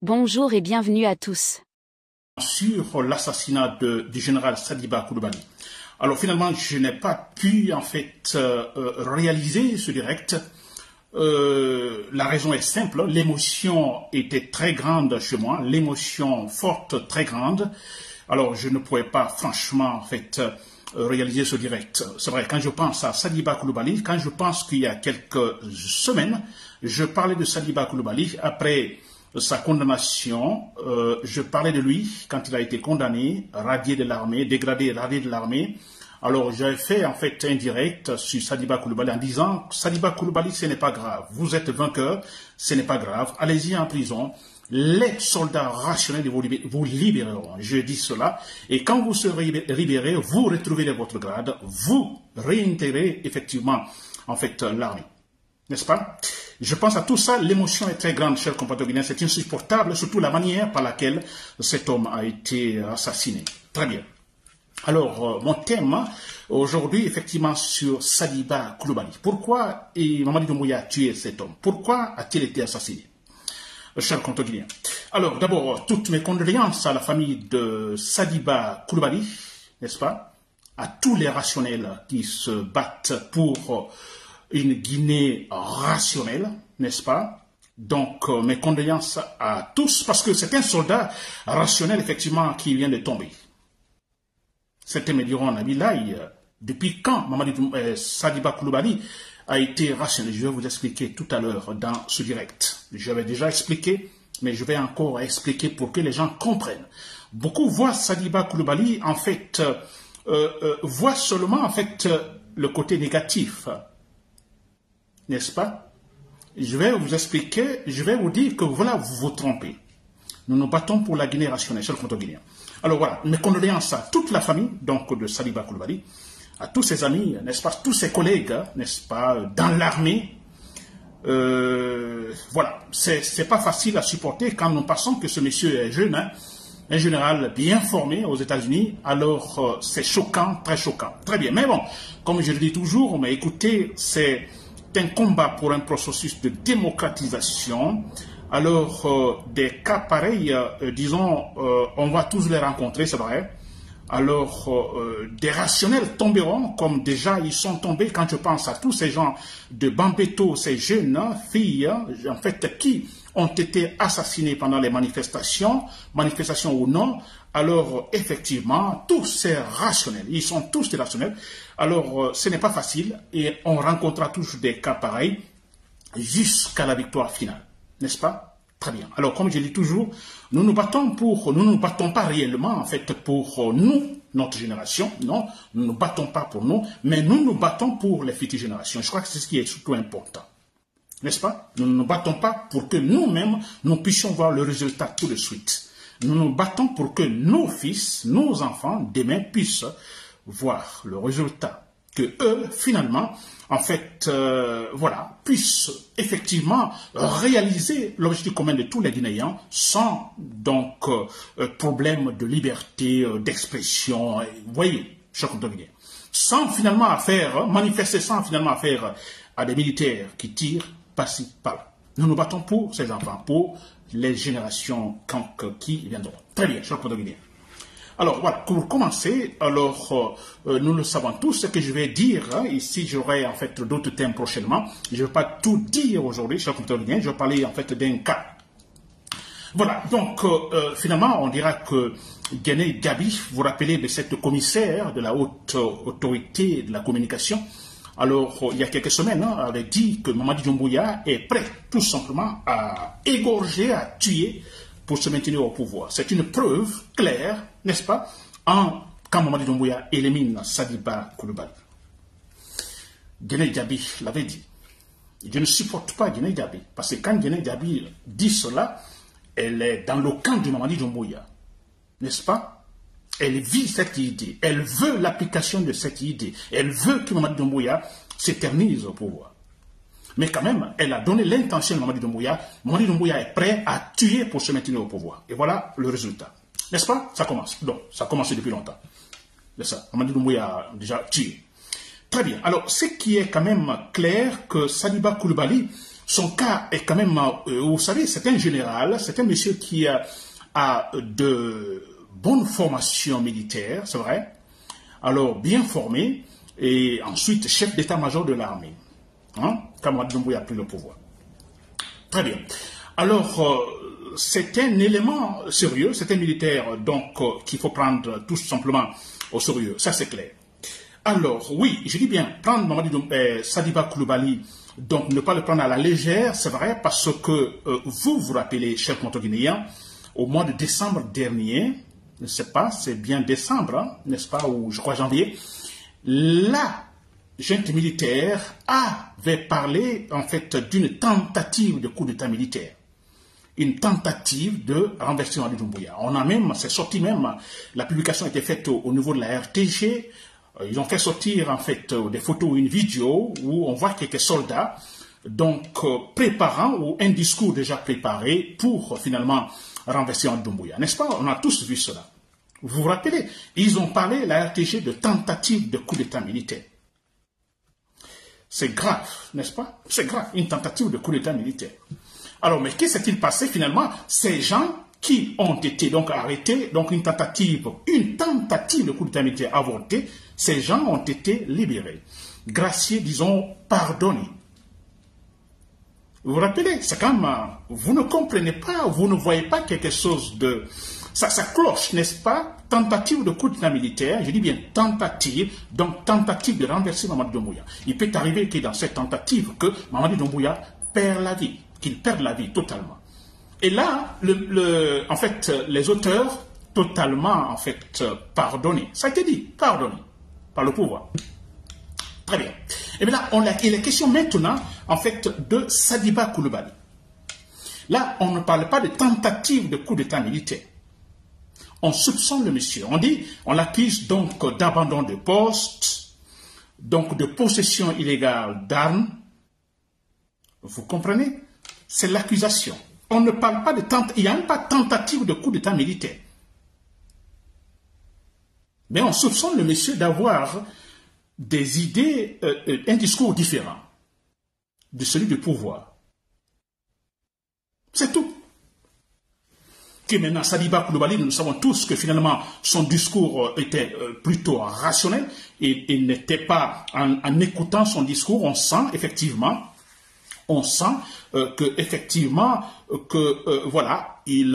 Bonjour et bienvenue à tous. Sur l'assassinat du général Sadiba Coulibaly. Alors finalement, je n'ai pas pu en fait réaliser ce direct. La raison est simple, l'émotion était très grande chez moi, l'émotion forte, très grande. Alors je ne pouvais pas franchement en fait réaliser ce direct. C'est vrai, quand je pense à Sadiba Coulibaly, quand je pense qu'il y a quelques semaines, je parlais de Sadiba Coulibaly après sa condamnation, je parlais de lui quand il a été condamné, radié de l'armée, dégradé, radié de l'armée. Alors j'avais fait en fait un direct sur Sadiba Coulibaly en disant Sadiba Coulibaly, ce n'est pas grave, vous êtes vainqueur, ce n'est pas grave, allez-y en prison, les soldats rationnels vous libéreront. Je dis cela, et quand vous serez libérés, vous retrouverez votre grade, vous réintégrez effectivement en fait l'armée. N'est-ce pas? Je pense à tout ça, l'émotion est très grande, chers compatriotes guinéens, c'est insupportable, surtout la manière par laquelle cet homme a été assassiné. Très bien. Alors, mon thème aujourd'hui, effectivement, sur Sadiba Coulibaly. Pourquoi Mamadi Doumbouya a tué cet homme? Pourquoi a-t-il été assassiné? Chers compatriotes guinéens. Alors, d'abord, toutes mes condoléances à la famille de Sadiba Coulibaly, n'est-ce pas? À tous les rationnels qui se battent pour une Guinée rationnelle, n'est-ce pas? Donc, mes condoléances à tous, parce que c'est un soldat rationnel, effectivement, qui vient de tomber. Certains me diront, Nabilaï, depuis quand Sadiba Coulibaly a été rationnel? Je vais vous expliquer tout à l'heure dans ce direct. J'avais déjà expliqué, mais je vais encore expliquer pour que les gens comprennent. Beaucoup voient Sadiba Coulibaly, en fait, voient seulement, en fait, le côté négatif. N'est-ce pas? Je vais vous expliquer, je vais vous dire que voilà, vous vous trompez. Nous nous battons pour la Guinée rationnelle, chers compatriotes guinéens. Alors voilà, mes condoléances à toute la famille donc de Sadiba Coulibaly, à tous ses amis, n'est-ce pas, tous ses collègues, n'est-ce pas, dans l'armée. Voilà, c'est pas facile à supporter quand nous pensons que ce monsieur est jeune, hein, un général bien formé aux États-Unis, alors c'est choquant, très choquant. Très bien, mais bon, comme je le dis toujours, mais écoutez, c'est un combat pour un processus de démocratisation. Alors, des cas pareils, disons, on va tous les rencontrer, c'est vrai. Alors, des rationnels tomberont, comme déjà ils sont tombés quand je pense à tous ces gens de Bambeto, ces jeunes filles, en fait, qui ont été assassinés pendant les manifestations ou non. Alors, effectivement, tous ces rationnels, ils sont tous des rationnels. Alors, ce n'est pas facile et on rencontrera toujours des cas pareils jusqu'à la victoire finale. N'est-ce pas? Très bien. Alors, comme je dis toujours, nous nous battons pas réellement, en fait, pour nous, notre génération. Non, nous ne nous battons pas pour nous, mais nous nous battons pour les futures générations. Je crois que c'est ce qui est surtout important. N'est-ce pas? Nous ne nous battons pas pour que nous-mêmes, nous puissions voir le résultat tout de suite. Nous nous battons pour que nos fils, nos enfants, demain, puissent voir le résultat. Que eux, finalement, en fait, voilà, puissent effectivement réaliser l'objectif commun de tous les Guinéens sans, donc, problème de liberté, d'expression, vous voyez, chers compatriotes guinéens. Sans finalement manifester sans finalement affaire à des militaires qui tirent par-ci, par-là. Nous nous battons pour ces enfants, pour les générations qui viendront. Très bien, chers compatriotes guinéens. Alors voilà, pour commencer, alors nous le savons tous, ce que je vais dire, hein, ici j'aurai en fait d'autres thèmes prochainement, je ne vais pas tout dire aujourd'hui, chers compatriotes guinéens, je vais parler en fait d'un cas. Voilà, donc finalement on dira que Guéné Gabi, vous vous rappelez de cette commissaire de la haute autorité de la communication, alors il y a quelques semaines, hein, avait dit que Mamadi Doumbouya est prêt tout simplement à égorger, à tuer pour se maintenir au pouvoir. C'est une preuve claire, n'est-ce pas, quand Mamadi Doumbouya élimine Sadiba Coulibaly. Guéné Gabi l'avait dit. Je ne supporte pas Guéné Gabi, parce que quand Guéné Gabi dit cela, elle est dans le camp de Mamadi Doumbouya, n'est-ce pas? Elle vit cette idée, elle veut l'application de cette idée, elle veut que Mamadi Doumbouya s'éternise au pouvoir. Mais quand même, elle a donné l'intention de Mamadi Doumbouya. Mamadi Doumbouya est prêt à tuer pour se maintenir au pouvoir. Et voilà le résultat. N'est-ce pas? Ça commence. Donc, ça a commencé depuis longtemps. C'est ça. Mamadi Doumbouya a déjà tué. Très bien. Alors, ce qui est quand même clair, que Sadiba Coulibaly Son cas est quand même, vous savez, c'est un général, c'est un monsieur qui a de bonnes formations militaires, c'est vrai, alors bien formé, et ensuite chef d'état-major de l'armée, hein, quand Mamadi Doumbouya a pris le pouvoir. Très bien. Alors, c'est un élément sérieux, c'est un militaire donc qu'il faut prendre tout simplement au sérieux, ça c'est clair. Alors, oui, je dis bien, prendre Mamadi Sadiba Coulibaly, donc ne pas le prendre à la légère, c'est vrai, parce que vous vous rappelez, chers Monto-Guinéens, au mois de décembre dernier, je ne sais pas, c'est bien décembre, hein, n'est-ce pas, ou je crois janvier, la junte militaire avait parlé en fait d'une tentative de coup d'État militaire. Une tentative de renverser Mamadi Doumbouya. On a même, c'est sorti même, la publication a été faite au niveau de la RTG. Ils ont fait sortir en fait des photos ou une vidéo où on voit quelques soldats donc préparant ou un discours déjà préparé pour finalement renverser Mamadi Doumbouya. N'est-ce pas? On a tous vu cela. Vous vous rappelez? Ils ont parlé, la RTG, de tentative de coup d'État militaire. C'est grave, n'est-ce pas? C'est grave, une tentative de coup d'État militaire. Alors, mais qu'est-ce qui s'est-il passé finalement? Ces gens qui ont été donc arrêtés, donc une tentative de coup d'État militaire avortée, ces gens ont été libérés, graciés, disons, pardonnés. Vous vous rappelez, c'est comme, vous ne comprenez pas, vous ne voyez pas quelque chose de... Ça cloche, n'est-ce pas? Tentative de coup d'État militaire, je dis bien tentative, donc tentative de renverser Mamadi Doumbouya. Il peut arriver que dans cette tentative, que Mamadi Doumbouya perd la vie, qu'il perde la vie totalement. Et là, en fait, les auteurs totalement, en fait, pardonnés. Ça a été dit, pardonnés par le pouvoir. Très bien. Et bien là, il est question maintenant, en fait, de Sadiba Coulibaly. Là, on ne parle pas de tentative de coup d'État militaire. On soupçonne le monsieur. On l'accuse donc d'abandon de poste, donc de possession illégale d'armes. Vous comprenez? C'est l'accusation. On ne parle pas de tentative, il n'y a même pas de tentative de coup d'État militaire. Mais on soupçonne le monsieur d'avoir des idées, un discours différent de celui du pouvoir. C'est tout. Que maintenant, Sadiba Coulibaly, nous savons tous que finalement, son discours était plutôt rationnel. Et il n'était pas, en écoutant son discours, on sent effectivement que effectivement voilà, il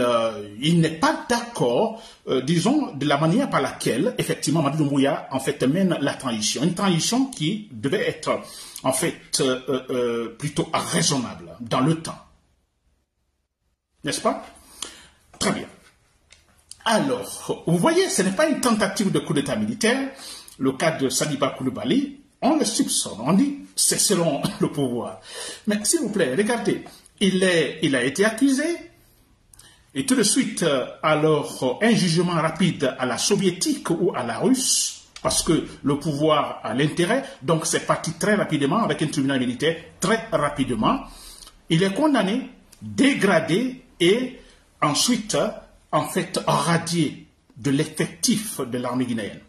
n'est pas d'accord, disons, de la manière par laquelle effectivement Mamadi Doumbouya en fait mène la transition, une transition qui devait être en fait plutôt raisonnable dans le temps, n'est-ce pas? Très bien. Alors, vous voyez, ce n'est pas une tentative de coup d'État militaire. Le cas de Sadiba Coulibaly, on le soupçonne, on dit c'est selon le pouvoir. Mais s'il vous plaît, regardez, il a été accusé et tout de suite, alors, un jugement rapide à la soviétique ou à la russe, parce que le pouvoir a l'intérêt, donc c'est parti très rapidement avec un tribunal militaire, très rapidement. Il est condamné, dégradé et ensuite, en fait, radié de l'effectif de l'armée guinéenne.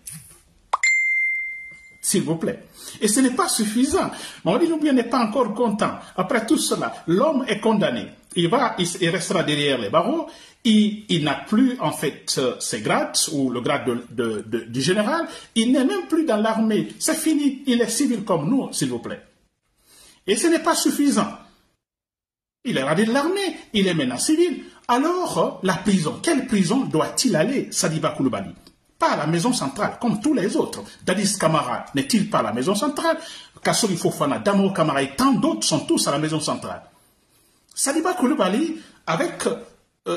S'il vous plaît. Et ce n'est pas suffisant. Mamadi Doumbouya n'est pas encore content. Après tout cela, l'homme est condamné. Il restera derrière les barreaux. Il n'a plus, en fait, ses grades, ou le grade du général. Il n'est même plus dans l'armée. C'est fini. Il est civil comme nous, s'il vous plaît. Et ce n'est pas suffisant. Il est radié de l'armée. Il est maintenant civil. Alors, la prison. Quelle prison doit-il aller, Sadiba Coulibaly? Pas à la maison centrale, comme tous les autres. Dadis Camara n'est-il pas à la maison centrale? Kassori Fofana, Damo Camara et tant d'autres sont tous à la maison centrale. Sadiba Coulibaly, avec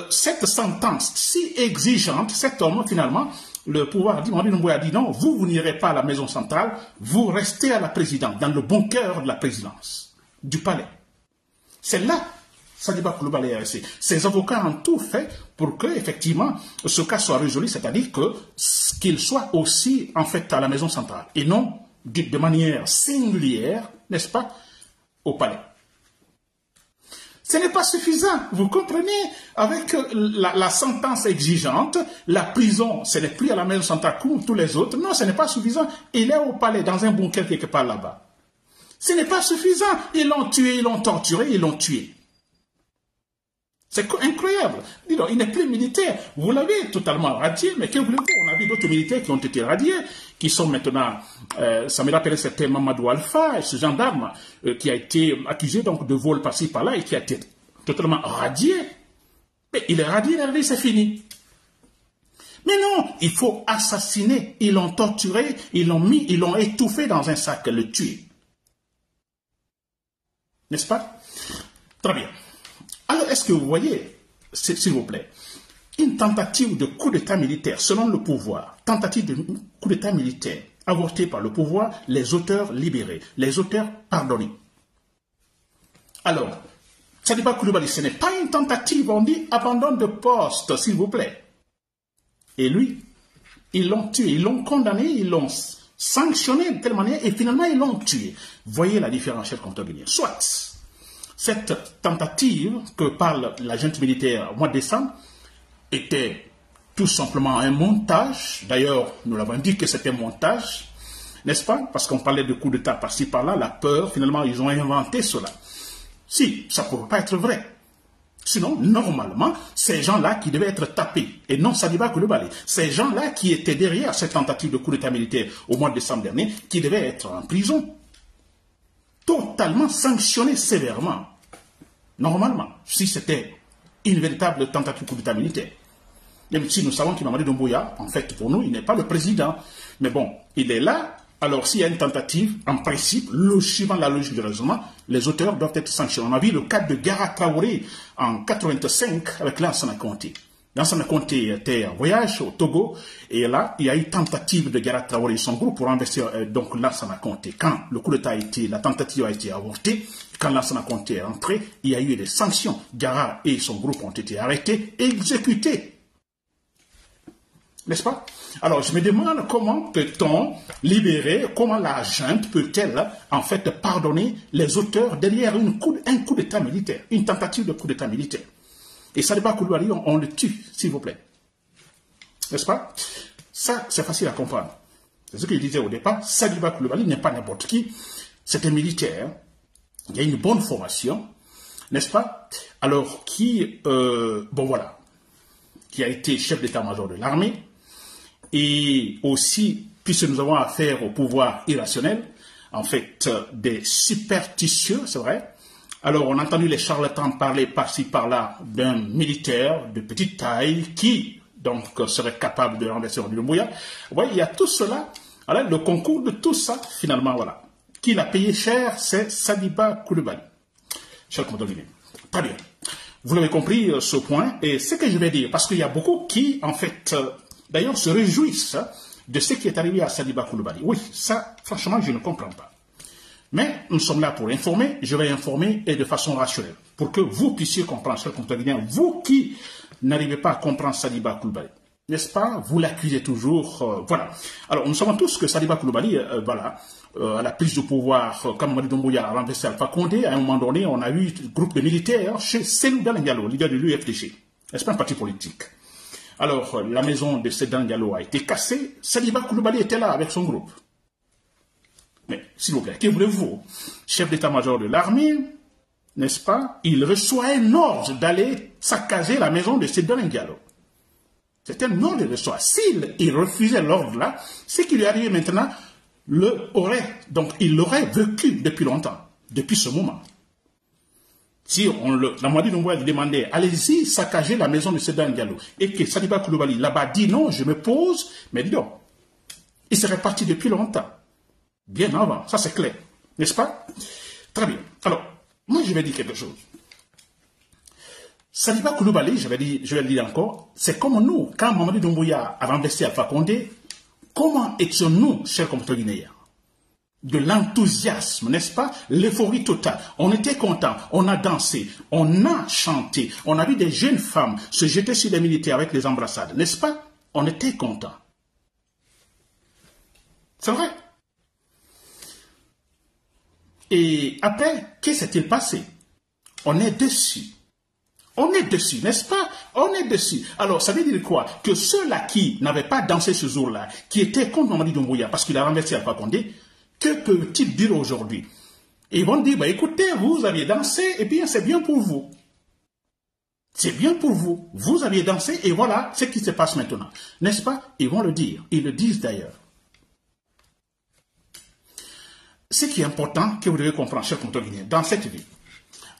cette sentence si exigeante, cet homme, finalement, le pouvoir dit, Mamadi Doumbouya dit non, vous n'irez pas à la maison centrale, vous restez à la présidence, dans le bunker de la présidence, du palais. C'est là Sadiba Coulibaly est resté. Ses avocats ont tout fait pour que, effectivement, ce cas soit résolu, c'est-à-dire qu'il soit aussi, en fait, à la maison centrale, et non de manière singulière, n'est-ce pas, au palais. Ce n'est pas suffisant, vous comprenez, avec la sentence exigeante, la prison, ce n'est plus à la maison centrale comme tous les autres, non, ce n'est pas suffisant, il est au palais, dans un bunker quelque part là-bas. Ce n'est pas suffisant. Ils l'ont tué, ils l'ont torturé, ils l'ont tué. C'est incroyable. Dis donc, il n'est plus militaire. Vous l'avez totalement radié, mais que voulez-vous? On a vu d'autres militaires qui ont été radiés, qui sont maintenant, ça me rappelle c'était Mamadou Alpha, ce gendarme qui a été accusé donc de vol par-ci par-là et qui a été totalement radié. Mais il est radié, c'est fini. Mais non, il faut assassiner. Ils l'ont torturé, ils l'ont étouffé dans un sac, le tuer. N'est-ce pas? Très bien. Alors, est-ce que vous voyez, s'il vous plaît, une tentative de coup d'État militaire, selon le pouvoir, tentative de coup d'État militaire, avortée par le pouvoir, les auteurs libérés, les auteurs pardonnés. Alors, Sadiba Coulibaly, ce n'est pas une tentative, on dit abandon de poste, s'il vous plaît. Et lui, ils l'ont tué, ils l'ont condamné, ils l'ont sanctionné de telle manière, et finalement ils l'ont tué. Voyez la différence, chers contemporains. Soit cette tentative que parle la junte militaire au mois de décembre était tout simplement un montage. D'ailleurs, nous l'avons dit que c'était un montage, n'est-ce pas? Parce qu'on parlait de coup d'État par-ci, par-là, la peur, finalement, ils ont inventé cela. Si, ça ne pourrait pas être vrai. Sinon, normalement, ces gens-là qui devaient être tapés, et non Sadiba Coulibaly, ces gens-là qui étaient derrière cette tentative de coup d'État militaire au mois de décembre dernier, qui devaient être en prison, totalement sanctionnés sévèrement. Normalement, si c'était une véritable tentative de coup d'État militaire. Même si nous savons qu'Imamadi Doumbouya, en fait, pour nous, il n'est pas le président. Mais bon, il est là. Alors, s'il y a une tentative, en principe, suivant la logique du raisonnement, les auteurs doivent être sanctionnés. On a vu le cas de Gara Traoré en 85 avec Lansana Conté. Lansana Conté était en voyage au Togo et là, il y a eu tentative de Gara Traoré et son groupe pour investir donc Lansana Conté. Quand le coup d'État la tentative a été avortée, quand Lansana Conté est rentré, il y a eu des sanctions. Gara et son groupe ont été arrêtés et exécutés. N'est-ce pas? Alors, je me demande comment peut-on libérer, comment la junte peut-elle, en fait, pardonner les auteurs derrière un coup d'État militaire, une tentative de coup d'État militaire. Et Sadiba Coulibaly, on le tue, s'il vous plaît. N'est-ce pas? Ça, c'est facile à comprendre. C'est ce que je disais au départ. Sadiba Coulibaly n'est pas n'importe qui. C'est un militaire. Il y a une bonne formation. N'est-ce pas? Alors, bon voilà, qui a été chef d'état-major de l'armée. Et aussi, puisque nous avons affaire au pouvoir irrationnel, en fait, des superstitieux, c'est vrai. Alors, on a entendu les charlatans parler par-ci, par-là d'un militaire de petite taille qui, donc, serait capable de renverser Mamadi Doumbouya. Oui, il y a tout cela. Alors, le concours de tout ça, finalement, voilà. Qui l'a payé cher, c'est Sadiba Coulibaly. Cher condominé. Très bien. Vous l'avez compris, ce point. Et ce que je vais dire, parce qu'il y a beaucoup qui, en fait, d'ailleurs, se réjouissent de ce qui est arrivé à Sadiba Coulibaly. Oui, ça, franchement, je ne comprends pas. Mais nous sommes là pour informer, je vais informer et de façon rationnelle, pour que vous puissiez comprendre, chers compatriotes, vous qui n'arrivez pas à comprendre Sadiba Coulibaly. N'est-ce pas? Vous l'accusez toujours, voilà. Alors, nous savons tous que Sadiba Coulibaly, voilà, à la prise de pouvoir, comme Mamadi Doumbouya a renversé Alpha Condé, à un moment donné, on a eu un groupe de militaires chez Seydou Diallo, leader de l'UFDG. N'est-ce pas un parti politique? Alors, la maison de Seydou Diallo a été cassée, Sadiba Coulibaly était là avec son groupe. Mais, s'il vous plaît, que voulez-vous? Chef d'état-major de l'armée, n'est-ce pas? Il reçoit un ordre d'aller saccager la maison de Seydou Diallo. C'est un ordre de reçoit. S'il refusait l'ordre-là, ce qui lui arrivait maintenant, il l'aurait vécu depuis longtemps, depuis ce moment. Si la Mamadi Doumbouya lui demandait, allez-y, saccager la maison de Seydou Diallo, et que Sadiba Coulibaly là-bas dit non, je me pose, mais dis donc, il serait parti depuis longtemps. Bien avant, ça c'est clair, n'est-ce pas? Très bien. Alors, moi je vais dire quelque chose. Sadiba Coulibaly, je vais le dire encore, c'est comme nous, quand Mamadi Doumbouya a renversé Alpha Condé, comment étions-nous, chers compatriotes guinéens? De l'enthousiasme, n'est-ce pas? L'euphorie totale. On était contents, on a dansé, on a chanté, on a vu des jeunes femmes se jeter sur les militaires avec les embrassades, n'est-ce pas? On était contents. C'est vrai. Et après, qu'est-ce qui s'est-il passé? On est dessus. On est dessus, n'est-ce pas? On est dessus. Alors, ça veut dire quoi? Que ceux-là qui n'avaient pas dansé ce jour-là, qui étaient contre Mamadi Doumbouya parce qu'il a renversé Alpha Condé, que peut-il dire aujourd'hui? Ils vont dire, bah, écoutez, vous aviez dansé, et bien c'est bien pour vous. C'est bien pour vous. Vous aviez dansé, et voilà ce qui se passe maintenant. N'est-ce pas? Ils vont le dire. Ils le disent d'ailleurs. Ce qui est important que vous devez comprendre, chers contemporains, dans cette vie.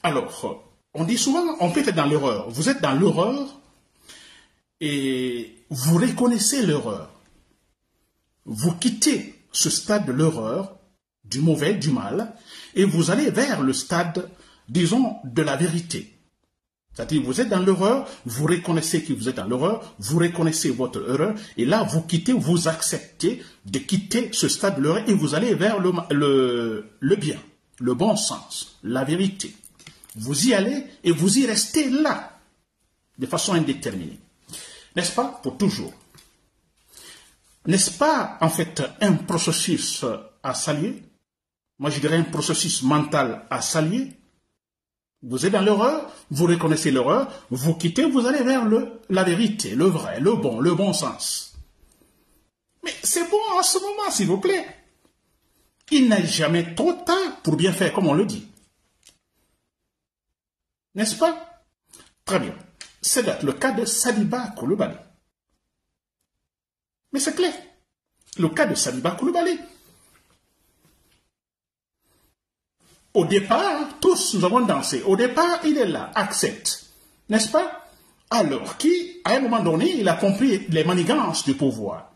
Alors, on dit souvent, on peut être dans l'erreur. Vous êtes dans l'erreur et vous reconnaissez l'erreur. Vous quittez ce stade de l'erreur, du mauvais, du mal, et vous allez vers le stade, disons, de la vérité. C'est-à-dire, vous êtes dans l'erreur, vous reconnaissez que vous êtes dans l'erreur, vous reconnaissez votre erreur, et là, vous quittez, vous acceptez de quitter ce stade de l'erreur, et vous allez vers le bien, le bon sens, la vérité. Vous y allez, et vous y restez là, de façon indéterminée. N'est-ce pas? Pour toujours. N'est-ce pas, en fait, un processus à saluer? Moi, je dirais un processus mental à saluer. Vous êtes dans l'erreur, vous reconnaissez l'erreur, vous quittez, vous allez vers la vérité, le vrai, le bon sens. Mais c'est bon en ce moment, s'il vous plaît. Il n'est jamais trop tard pour bien faire, comme on le dit. N'est-ce pas? Très bien. C'est le cas de Saliba Coulibaly. Mais c'est clair. Le cas de Saliba Coulibaly. Au départ, tous nous avons dansé. Au départ, il est là, accepte. N'est-ce pas? Alors, à un moment donné, il a compris les manigances du pouvoir.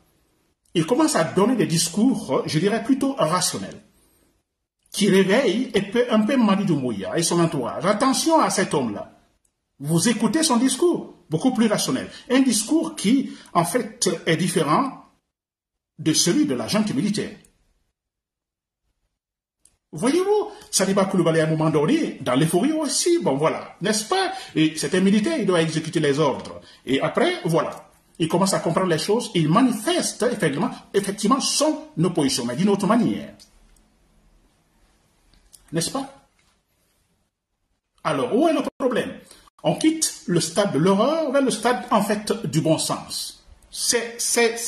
Il commence à donner des discours, je dirais plutôt rationnels, qui réveillent un peu Mamadi Doumbouya et son entourage. Attention à cet homme-là. Vous écoutez son discours, beaucoup plus rationnel. Un discours qui, en fait, est différent de celui de la junte militaire. Voyez-vous, Saliba Coulibaly à un moment donné, dans l'euphorie aussi, bon voilà, n'est-ce pas? Et c'est un militaire, il doit exécuter les ordres. Et après, voilà, il commence à comprendre les choses, il manifeste effectivement son opposition, mais d'une autre manière. N'est-ce pas? Alors, où est le problème? On quitte le stade de l'horreur vers le stade, en fait, du bon sens. C'est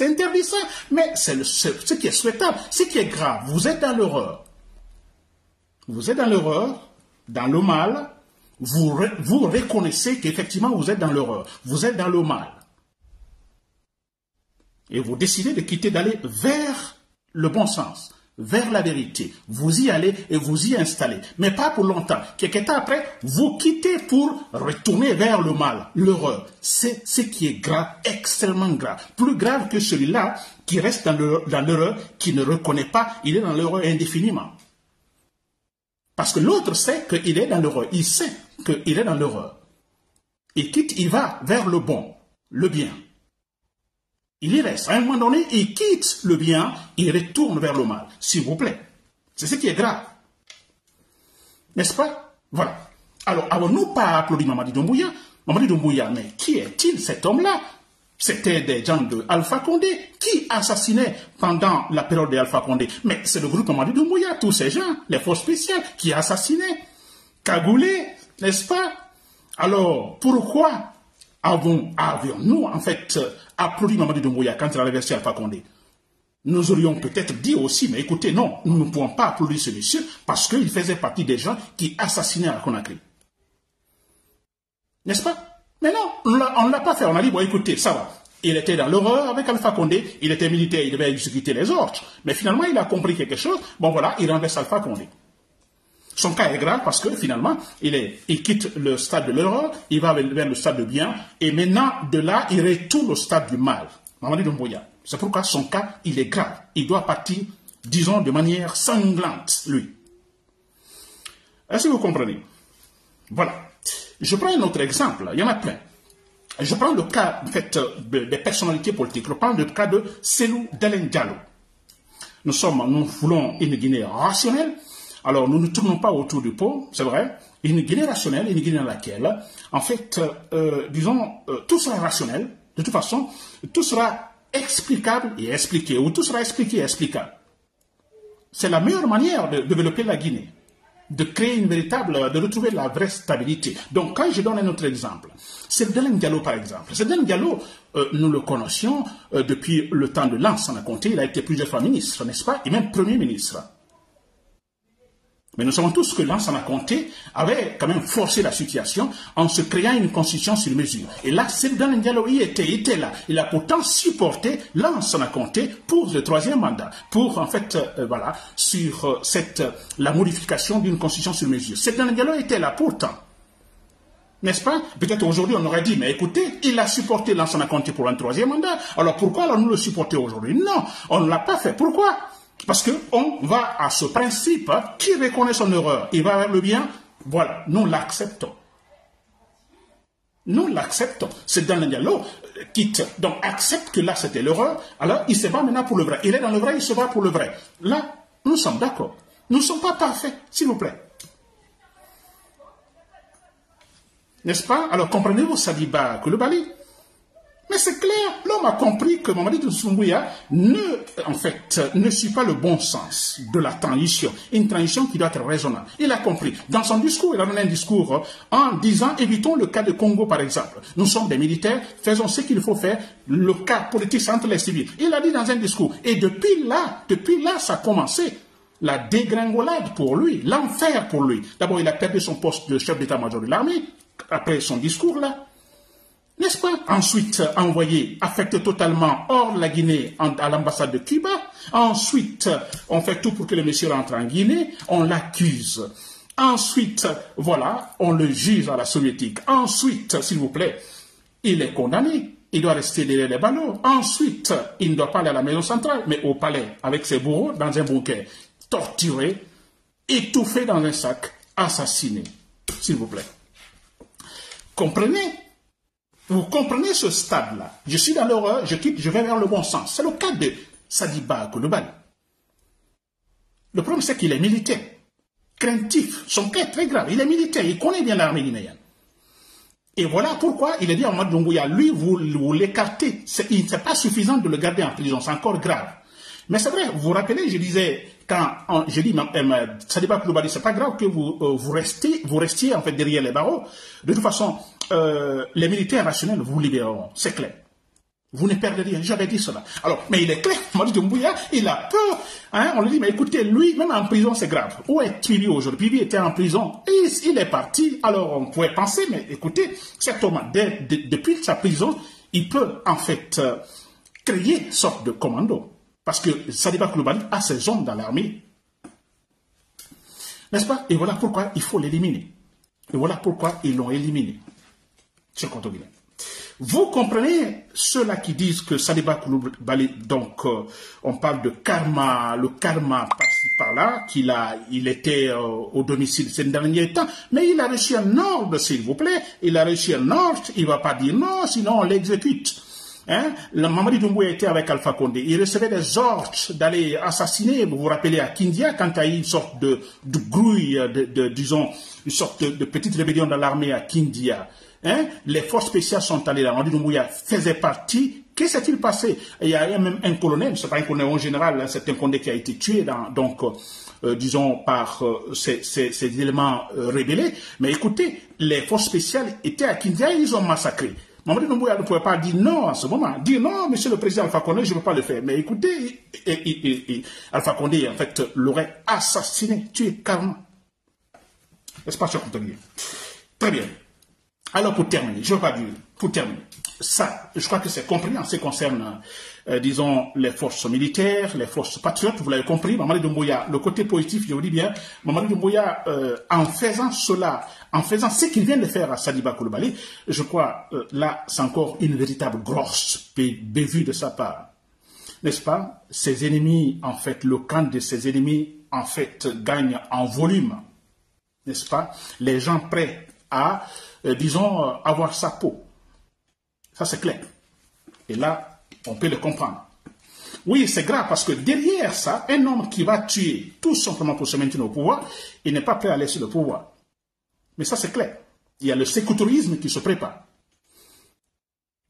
interdit ça, mais c'est ce qui est souhaitable, ce qui est grave. Vous êtes dans l'horreur. Vous êtes dans l'erreur, dans le mal, vous reconnaissez qu'effectivement vous êtes dans l'erreur, vous êtes dans le mal. Et vous décidez de quitter, d'aller vers le bon sens, vers la vérité. Vous y allez et vous y installez, mais pas pour longtemps. Quelque temps après, vous quittez pour retourner vers le mal, l'erreur. C'est ce qui est grave, extrêmement grave. Plus grave que celui-là qui reste dans l'erreur, qui ne reconnaît pas, il est dans l'erreur indéfiniment. Parce que l'autre sait qu'il est dans l'erreur. Il sait qu'il est dans l'erreur. Il quitte, il va vers le bon, le bien. Il y reste. À un moment donné, il quitte le bien, il retourne vers le mal. S'il vous plaît. C'est ce qui est grave. N'est-ce pas? Voilà. Alors, avons-nous pas applaudi Mamadi Doumbouya? Mamadi Doumbouya, mais qui est-il cet homme-là? C'était des gens de Alpha Condé qui assassinaient pendant la période d'Alpha Condé. Mais c'est le groupe Mamadi Doumbouya, tous ces gens, les forces spéciales, qui assassinaient, cagoulés, n'est-ce pas? Alors, pourquoi avions-nous, en fait, applaudi Mamadi Doumbouya quand il a renversé Alpha Condé? Nous aurions peut-être dit aussi, mais écoutez, non, nous ne pouvons pas applaudir ce monsieur parce qu'il faisait partie des gens qui assassinaient à Conakry. N'est-ce pas? Mais non, on ne l'a pas fait. On a dit, bon, écoutez, ça va. Il était dans l'horreur avec Alpha Condé. Il était militaire, il devait exécuter les ordres. Mais finalement, il a compris quelque chose. Bon, voilà, il renverse Alpha Condé. Son cas est grave parce que finalement, il quitte le stade de l'horreur, il va vers le stade de bien. Et maintenant, de là, il retourne au stade du mal. Mamadi Doumbouya. C'est pourquoi son cas, il est grave. Il doit partir, disons, de manière sanglante, lui. Est-ce que vous comprenez? Voilà. Je prends un autre exemple, il y en a plein. Je prends le cas, en fait, des personnalités politiques. Je prends le cas de Cellou Dalein Diallo. Nous voulons une Guinée rationnelle. Alors, nous ne tournons pas autour du pot, c'est vrai. Une Guinée rationnelle, une Guinée dans laquelle, en fait, disons, tout sera rationnel. De toute façon, tout sera explicable et expliqué, ou tout sera expliqué et explicable. C'est la meilleure manière de développer la Guinée. De créer de retrouver la vraie stabilité. Donc, quand je donne un autre exemple, c'est Dalein Diallo, par exemple. C'est Dalein Diallo, nous le connaissions depuis le temps de Lansana Conté. Il a été plusieurs fois ministre, n'est-ce pas? Et même Premier ministre. Mais nous savons tous que Lansana Conté avait quand même forcé la situation en se créant une constitution sur mesure. Et là, Sebdan Ndialo était là. Il a pourtant supporté Lansana Conté pour le 3e mandat, pour en fait, voilà, sur la modification d'une constitution sur mesure. Sebdan Ndialo était là pourtant. N'est-ce pas? Peut-être aujourd'hui on aurait dit, mais écoutez, il a supporté Lansana Conté pour un 3e mandat. Alors pourquoi nous le supporter aujourd'hui? Non, on ne l'a pas fait. Pourquoi? Parce qu'on va à ce principe, qui reconnaît son erreur, il va vers le bien, voilà, nous l'acceptons. Nous l'acceptons. C'est dans le dialogue, quitte, donc accepte que là c'était l'erreur, alors il se bat maintenant pour le vrai. Il est dans le vrai, il se bat pour le vrai. Là, nous sommes d'accord. Nous ne sommes pas parfaits, s'il vous plaît. N'est-ce pas? Alors comprenez-vous Sadiba Coulibaly? Mais c'est clair, l'homme a compris que Mamadi Doumbouya ne suit pas le bon sens de la transition. Une transition qui doit être raisonnable. Il a compris. Dans son discours, il a donné un discours en disant, évitons le cas de Congo par exemple. Nous sommes des militaires, faisons ce qu'il faut faire, le cas politique entre les civils. Il a dit dans un discours. Et depuis là, ça a commencé. La dégringolade pour lui, l'enfer pour lui. D'abord, il a perdu son poste de chef d'état-major de l'armée, après son discours là. N'est-ce pas? Ensuite, envoyé, affecté totalement hors de la Guinée à l'ambassade de Cuba. Ensuite, on fait tout pour que le monsieur rentre en Guinée. On l'accuse. Ensuite, voilà, on le juge à la soviétique. Ensuite, s'il vous plaît, il est condamné. Il doit rester derrière les ballots. Ensuite, il ne doit pas aller à la maison centrale, mais au palais, avec ses bourreaux, dans un bunker. Torturé, étouffé dans un sac, assassiné. S'il vous plaît. Comprenez? Vous comprenez ce stade-là? Je suis dans l'horreur, je quitte, je vais vers le bon sens. C'est le cas de Sadiba Coulibaly. Le problème, c'est qu'il est militaire. Craintif. Son cas est très grave. Il est militaire. Il connaît bien l'armée guinéenne. Et voilà pourquoi il a dit à Mamadi Doumbouya, lui, vous l'écartez. Il n'est pas suffisant de le garder en prison. C'est encore grave. Mais c'est vrai, vous vous rappelez, je disais, quand je dis, Sadiba Coulibaly, c'est pas grave que vous restiez en fait derrière les barreaux. De toute façon, les militaires rationnels vous libéreront, c'est clair. Vous ne perdez rien, j'avais dit cela. Alors, mais il est clair, Mamadi Doumbouya, il a peur. Hein, on lui dit, mais écoutez, lui, même en prison, c'est grave. Où est Pibi aujourd'hui? Pibi était en prison, il est parti. Alors, on pouvait penser, mais écoutez, cet homme, depuis sa prison, il peut en fait créer une sorte de commando. Parce que Sadiba Coulibaly a ses hommes dans l'armée. N'est-ce pas? Et voilà pourquoi il faut l'éliminer. Et voilà pourquoi ils l'ont éliminé. Vous comprenez ceux-là qui disent que Sadiba Coulibaly, donc on parle de karma, le karma par-ci par-là, il était au domicile ces derniers temps, mais il a reçu un ordre, s'il vous plaît, il a reçu un ordre, il ne va pas dire non, sinon on l'exécute. Hein? Mamadi Doumbouya était avec Alpha Condé. Il recevait des ordres d'aller assassiner, vous vous rappelez, à Kindia, quand il y a eu une sorte de grouille, disons, une sorte de petite rébellion dans l'armée à Kindia. Hein? Les forces spéciales sont allées là. Mamadi Doumbouya faisait partie. Que s'est-il passé? Il y a même un colonel, c'est pas un colonel en général, c'est un Condé qui a été tué disons, par ces éléments rébellés. Mais écoutez, les forces spéciales étaient à Kindia et ils ont massacré. Mamadi Doumbouya ne pouvait pas dire non à ce moment. Dire non, monsieur le président Alpha Condé, je ne veux pas le faire. Mais écoutez, Alpha Condé, en fait, l'aurait assassiné, tué carrément. N'est-ce pas, cher Coutelier? Très bien. Alors, pour terminer, je ne veux pas dire, pour terminer, ça, je crois que c'est compris en ce qui concerne, disons, les forces militaires, les forces patriotes, vous l'avez compris, Mamadi Doumbouya, le côté positif, je vous dis bien, Mamadi Doumbouya, en faisant cela, en faisant ce qu'il vient de faire à Sadiba Coulibaly, je crois, là, c'est encore une véritable grosse bévue de sa part. N'est-ce pas? Ses ennemis, en fait, le camp de ses ennemis, en fait, gagne en volume. N'est-ce pas? Les gens prêts à, disons, avoir sa peau. Ça, c'est clair. Et là, on peut le comprendre. Oui, c'est grave parce que derrière ça, un homme qui va tuer tout simplement pour se maintenir au pouvoir, il n'est pas prêt à laisser le pouvoir. Mais ça, c'est clair. Il y a le sécouturisme qui se prépare.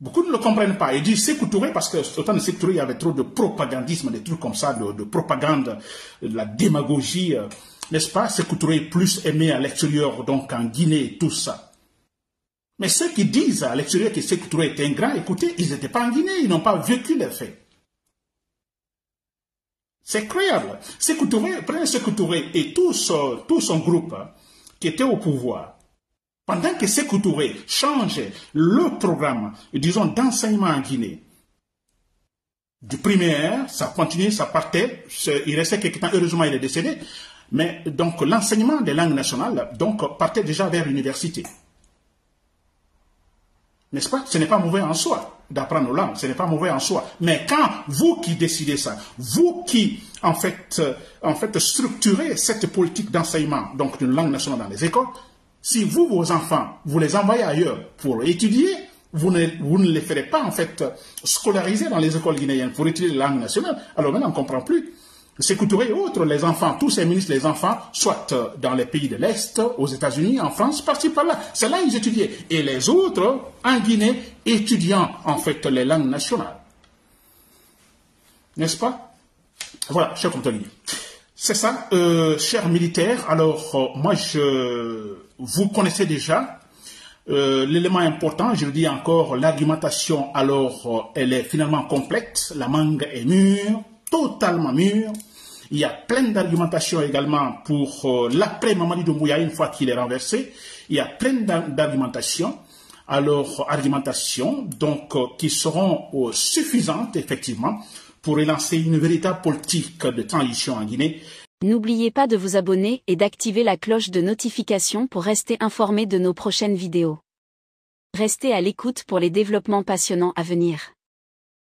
Beaucoup ne le comprennent pas. Ils disent sécouturé parce que au temps de sécouturé, il y avait trop de propagandisme, des trucs comme ça, de propagande, de la démagogie, n'est-ce pas? Sécouturé plus aimé à l'extérieur, donc en Guinée, tout ça. Mais ceux qui disent à l'extérieur que Sékou Touré est ingrat, écoutez, ils n'étaient pas en Guinée, ils n'ont pas vécu les faits. C'est incroyable. Prenez Sékou Touré et tout son groupe qui était au pouvoir. Pendant que Sékou Touré changeait le programme, disons, d'enseignement en Guinée, du primaire, ça continuait, ça partait, il restait quelque temps, heureusement il est décédé, mais donc l'enseignement des langues nationales donc, partait déjà vers l'université. N'est-ce pas? Ce n'est pas mauvais en soi d'apprendre nos langues, ce n'est pas mauvais en soi. Mais quand vous qui décidez ça, vous qui en fait structurez cette politique d'enseignement donc d'une langue nationale dans les écoles, si vous, vos enfants, vous les envoyez ailleurs pour étudier, vous ne les ferez pas en fait scolariser dans les écoles guinéennes pour étudier la langue nationale. Alors maintenant on ne comprend plus. Sékou Touré et autres, les enfants, tous ces ministres, les enfants, soit dans les pays de l'Est, aux États-Unis, en France, par-ci, par-là. C'est là qu'ils étudiaient. Et les autres, en Guinée, étudiant en fait les langues nationales. N'est-ce pas? Voilà, chers compagnons. C'est ça, chers militaires. Alors, moi, vous connaissez déjà l'élément important, je le dis encore, l'argumentation, alors, elle est finalement complète. La mangue est mûre, totalement mûre. Il y a plein d'argumentations également pour l'après Mamadi Doumbouya une fois qu'il est renversé. Il y a plein d'argumentations. Alors, argumentations donc qui seront suffisantes effectivement pour relancer une véritable politique de transition en Guinée. N'oubliez pas de vous abonner et d'activer la cloche de notification pour rester informé de nos prochaines vidéos. Restez à l'écoute pour les développements passionnants à venir.